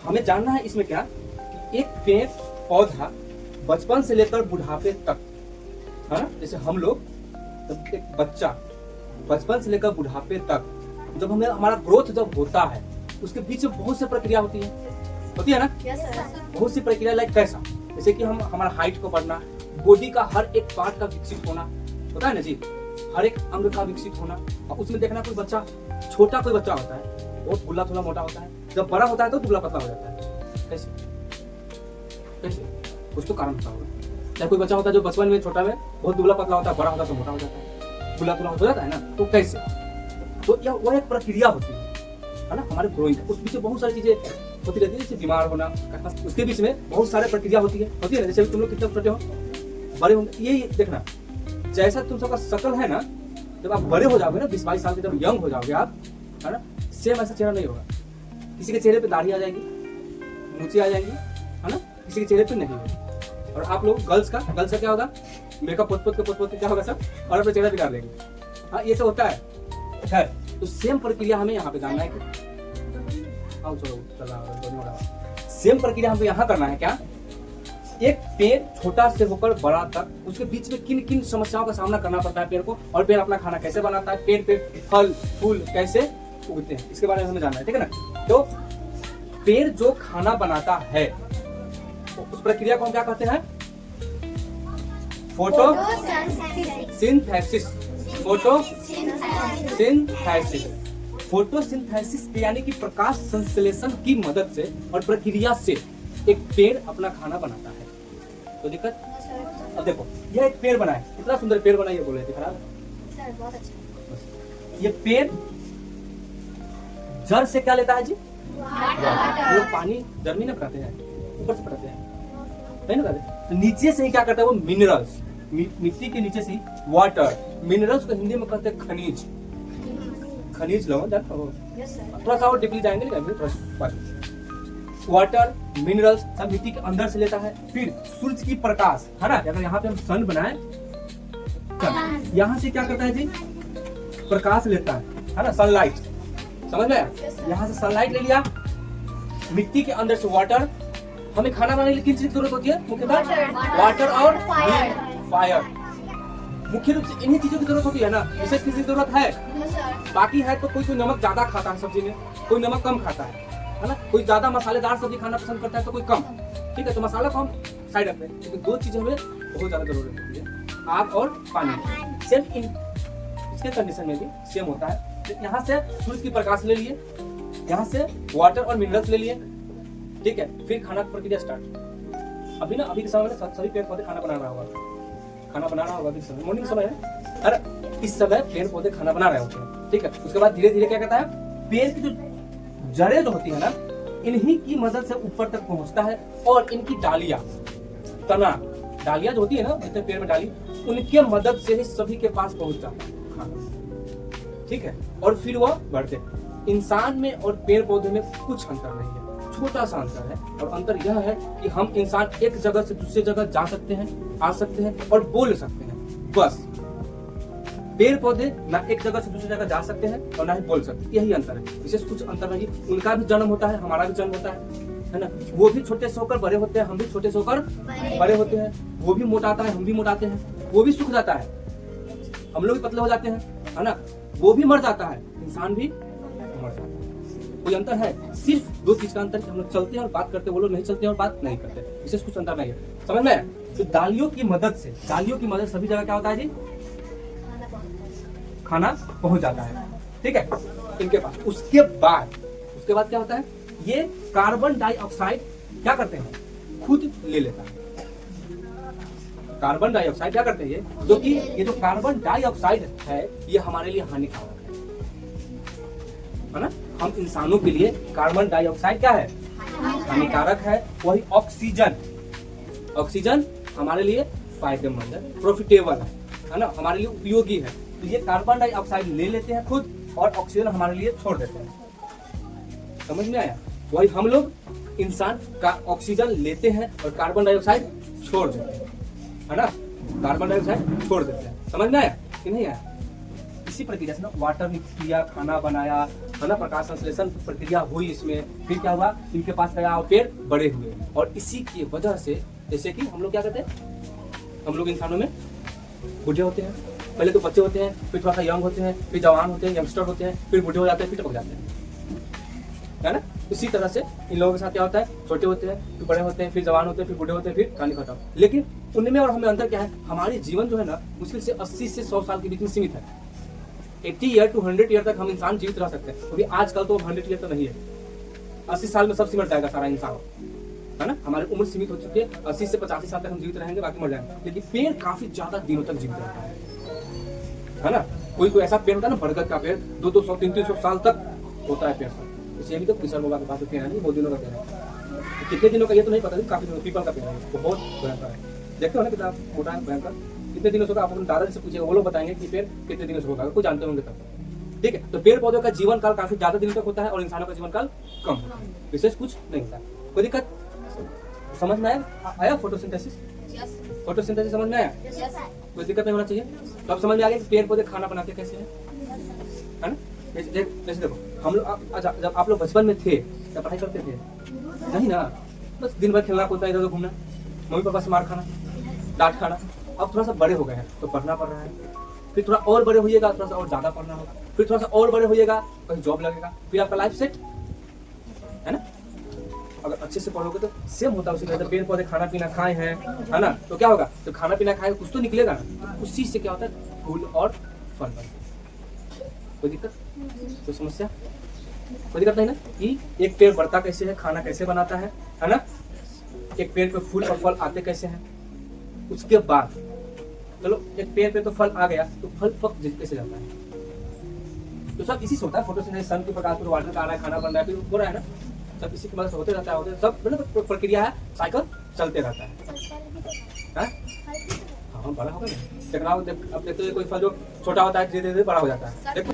हमें जानना है इसमें क्या कि एक पेड़ पौधा बचपन से लेकर बुढ़ापे तक, है ना, जैसे हम लोग जब एक बच्चा बचपन से लेकर बुढ़ापे तक जब हमें हमारा ग्रोथ जब होता है उसके बीच में बहुत सी प्रक्रिया होती है ना। बहुत सी प्रक्रिया, लाइक कैसा, जैसे कि हम हमारा हाइट को बढ़ना, बॉडी का हर एक पार्ट का विकसित होना होता है ना जी, हर एक अंग का विकसित होना। और उसमें देखना कोई बच्चा, छोटा कोई बच्चा होता है बहुत बुला थोड़ा मोटा होता है, जब बड़ा होता है तो दुबला पतला हो जाता है। कैसे कैसे कुछ तो कारण होता होगा। चाहे कोई बच्चा होता है जो बचपन में छोटा में बहुत दुबला पतला होता है, बड़ा होता है तो मोटा हो जाता है, बुला थोड़ा हो जाता है ना। तो कैसे, तो यह वह एक प्रक्रिया होती है ना हमारे ग्रोइंग। उस बीच में बहुत सारी चीजें होती रहती है, जैसे बीमार होना, उसके बीच में बहुत सारे प्रक्रिया होती है ना। जैसे तुम लोग कितने छोटे हो, बड़े होंगे, ये देखना जैसा तुम सबका शकल है ना, जब आप बड़े हो जाओगे ना 20-22 साल के, जब यंग हो जाओगे आप, है ना, सेम ऐसा चेहरा नहीं होगा। किसी के चेहरे पे दाढ़ी आ जाएगी, मूछें आ जाएंगी, है ना, किसी के चेहरे पे नहीं होगी। और आप लोग गर्ल्स का क्या होगा, मेकअप पोत क्या होगा सब, और अपना चेहरा बिगाड़ देंगे। हाँ, ये सब होता है। तो सेम प्रक्रिया हमें यहाँ पे जानना है कि सेम प्रक्रिया हमें यहाँ करना है क्या, एक पेड़ छोटा से होकर बड़ा तक, उसके बीच में किन किन समस्याओं का सामना करना पड़ता है पेड़ को, और पेड़ अपना खाना कैसे बनाता है, पेड़ पे फल फूल कैसे उगते हैं, इसके बारे में हमें जानना है, ठीक है ना। तो पेड़ जो खाना बनाता है तो उस प्रक्रिया को हम क्या कहते हैं, फोटोसिंथेसिस। फोटोसिंथेसिस यानी कि प्रकाश संश्लेषण की मदद से और प्रक्रिया से एक पेड़ अपना खाना बनाता है। तो दिक्कत, अब देखो यह एक पेड़ बना है, इतना सुंदर पेड़ बना, ये बोल रहे थे खराब बहुत अच्छा। ये पेड़ जड़ से क्या लेता है जी, लोग पानी जड़ में ना पटाते हैं, ऊपर से पटाते हैं, नहीं ना पटाते, तो नीचे से ही क्या करता है वो मिनरल्स, मिट्टी के नीचे से वाटर, मिनरल्स को हिंदी में कहते हैं खनिज। खनिज लो थोड़ा सा और डीपली जाएंगे, वाटर मिनरल्स सब मिट्टी के अंदर से लेता है। फिर सूरज की प्रकाश, है ना, अगर यहाँ पे हम सन बनाए, यहाँ से क्या करता है जी, प्रकाश लेता है ना, सनलाइट, समझ में, यहाँ से सनलाइट ले लिया, मिट्टी के अंदर से वाटर। हमें खाना बनाने के लिए किन चीज की जरूरत होती है, मुख्यतः वाटर और फायर। मुख्य रूप से इन्हीं चीजों की जरूरत होती है ना, विशेष किसी की जरूरत है। बाकी है तो कोई नमक ज्यादा खाता है सब्जी में, कोई नमक कम खाता है ना, कोई ज्यादा मसालेदार सब्जी खाना पसंद करता है तो कोई कम, ठीक है, तो मसाला को हम साइड रखते हैं। लेकिन दो चीजें हमें बहुत ज्यादा जरूरत होती है, आग और पानी। सेम इसके कंडीशन में भी सेम होता है। तो यहाँ से सूरज की प्रकाश ले लिए, यहाँ से वाटर और मिनरल्स ले लिए, ठीक है, फिर खाना की प्रक्रिया स्टार्ट। अभी के समय में सभी पेड़ पौधे खाना बना रहा होगा अभी समय मॉर्निंग समय है, अरे इस समय पेड़ पौधे खाना बना रहे होते हैं, ठीक है। उसके बाद धीरे धीरे क्या कहता है, पेड़ की जो जड़ें जो होती है ना, इन्हीं की मदद से ऊपर तक पहुंचता है, और इनकी डालियां, डालियां जो होती है ना, जितने पेड़ में डाली, उनके मदद से ही सभी के पास पहुंच जाता है खाना, ठीक है। और फिर वह बढ़ते। इंसान में और पेड़ पौधे में कुछ अंतर नहीं है, छोटा सा अंतर है, और अंतर यह है कि हम इंसान एक जगह से दूसरी जगह जा सकते हैं, आ सकते हैं और बोल सकते हैं, बस। पेड़ पौधे ना एक जगह से दूसरी जगह जा सकते हैं और ना ही बोल सकते, यही अंतर है, विशेष कुछ अंतर नहीं। उनका भी जन्म होता है, हमारा भी जन्म होता है ना, वो भी छोटे से होकर बड़े होते हैं, हम भी छोटे से होकर बड़े होते हैं, वो भी मोटाता है, हम भी मोटाते हैं, वो भी सूख जाता है, हम लोग भी पतले हो जाते हैं, है ना, वो भी मर जाता है, इंसान भी मर जाता है। कोई अंतर है, सिर्फ दो चीज का अंतर, हम लोग चलते हैं और बात करते हैं, वो लोग नहीं चलते हैं और बात नहीं करते, विशेष कुछ अंतर नहीं है, समझ में। तो डालियों की मदद सभी जगह क्या होता है जी, खाना पहुंच जाता है, ठीक है, इनके पास। उसके बाद क्या होता है, ये कार्बन डाइऑक्साइड क्या करते हैं, खुद ले लेता है। कार्बन डाइऑक्साइड क्या करते हैं ये, जो कि ये जो कार्बन डाइऑक्साइड है ये हमारे लिए हानिकारक है ना। हम इंसानों के लिए कार्बन डाइऑक्साइड क्या है, हानिकारक है। वही ऑक्सीजन हमारे लिए फायदेमंद है, प्रॉफिटेबल है ना, हमारे लिए उपयोगी है। तो ये कार्बन डाइऑक्साइड ले लेते हैं खुद, और ऑक्सीजन हमारे लिए छोड़ देते हैं, समझ में आया। वही हम लोग इंसान का ऑक्सीजन लेते हैं और कार्बन डाइऑक्साइड छोड़ देते हैं, है ना, कार्बन डाइऑक्साइड छोड़ देते हैं, समझ में आया कि नहीं आया। इसी प्रक्रिया से ना वाटर मिक्स किया, खाना बनाया, है ना, प्रकाश संश्लेषण प्रक्रिया हुई इसमें, फिर क्या हुआ, इनके पास गया और पेड़ बड़े हुए। और इसी की वजह से जैसे कि हम लोग क्या करते हैं, हम लोग इंसानों में बूढ़े होते हैं, पहले तो बच्चे होते हैं, फिर थोड़ा सा यंग होते हैं, फिर जवान होते हैं, यंगस्टर होते हैं, फिर बूढ़े हो जाते हैं, फिर टपक जाते हैं, है ना। इसी तरह से इन लोगों के साथ क्या होता है, छोटे होते हैं, फिर बड़े होते हैं, फिर जवान होते हैं, फिर बूढ़े होते हैं, फिर कहानी खत्म। लेकिन उनमें और हमें अंतर क्या है, हमारी जीवन जो है ना मुश्किल से 80 से 100 साल के बीच में सीमित है। 80 ईयर टू 100 ईयर तक हम इंसान जीवित रह सकते हैं, क्योंकि आजकल तो 100 ईयर तो नहीं है, 80 साल में सब सिमट जाएगा सारा इंसान, है ना। हमारी उम्र सीमित हो चुकी है, 80 से 85 साल तक हम जीवित रहेंगे, बाकी मर जाएंगे। लेकिन पेड़ काफी ज्यादा दिनों तक जीवित रहता है ना। कोई ऐसा पेड़ होता है ना, बरगद का पेड़ 200, 300 साल तक होता है पेड़। इसलिए अभी तो किसान बाबा के पास पेड़ है नहीं, बहुत दिनों का पेड़ है। कितने दिनों का ये तो नहीं पता, काफी दिनों पीपल का पेड़ है, बहुत भयंकर है। देखते हो ना कितना मोटा है, भयंकर। कितने दिनों से होगा, आप अपने दादाजी से पूछिएगा, वो लोग बताएंगे कि पेड़ कितने दिनों से होगा, कुछ जानते होंगे तब। ठीक है, तो पेड़ पौधों का जीवन काल काफी ज्यादा दिनों तक होता है और इंसानों का जीवन काल कम होता है, विशेष कुछ नहीं होता। कोई दिक्कत समझ में आया? फोटोसिंथेसिस, फोटोसिंथेसिस समझ में आया? कोई दिक्कत नहीं होना चाहिए। तो अब समझ में आ गया कि पेड़ पौधे खाना बनाते कैसे हैं, है ना। जैसे देखो हम लोग, अच्छा जब आप लोग बचपन में थे तब पढ़ाई करते थे नहीं ना, बस दिन भर खेलना कूदना, इधर उधर घूमना, मम्मी पापा से मार खाना, डांट खाना। अब थोड़ा सा बड़े हो गए हैं तो पढ़ना पड़ रहा है, फिर थोड़ा और बड़े होइएगा, थोड़ा सा और ज्यादा पढ़ना होगा, फिर थोड़ा सा और बड़े होइएगा, कहीं जॉब लगेगा, फिर आपका लाइफ सेट, है ना। अगर अच्छे से पढ़ोगे तो सेम होता है उसी तरह। पेड़ पौधे खाना पीना खाए हैं, है ना, तो क्या होगा, तो खाना पीना खाए कुछ तो निकलेगा ना, तो उस चीज से क्या होता है, फूल और फल बनते हैं। कोई दिक्कत, कोई समस्या, कोई दिक्कत नहीं ना। कि एक पेड़ बढ़ता कैसे है, खाना कैसे बनाता है ना, एक पेड़ पे फूल और फल आते कैसे हैं। उसके बाद चलो एक पेड़ पे तो फल आ गया, तो फल पक कैसे जाता है, तो सब इसी से होता है। फोटोसिंथेसिस, सन के प्रकाश पर वाटर का आना है, खाना बन रहा है, फिर हो रहा है ना, सब इसी की मदद से होते रहता है, सब मतलब प्रक्रिया है, साइकिल चलते रहता है। हाँ बड़ा होगा ना, टकराव। अब देखते कोई फल जो छोटा होता है धीरे धीरे बड़ा हो जाता है। देखो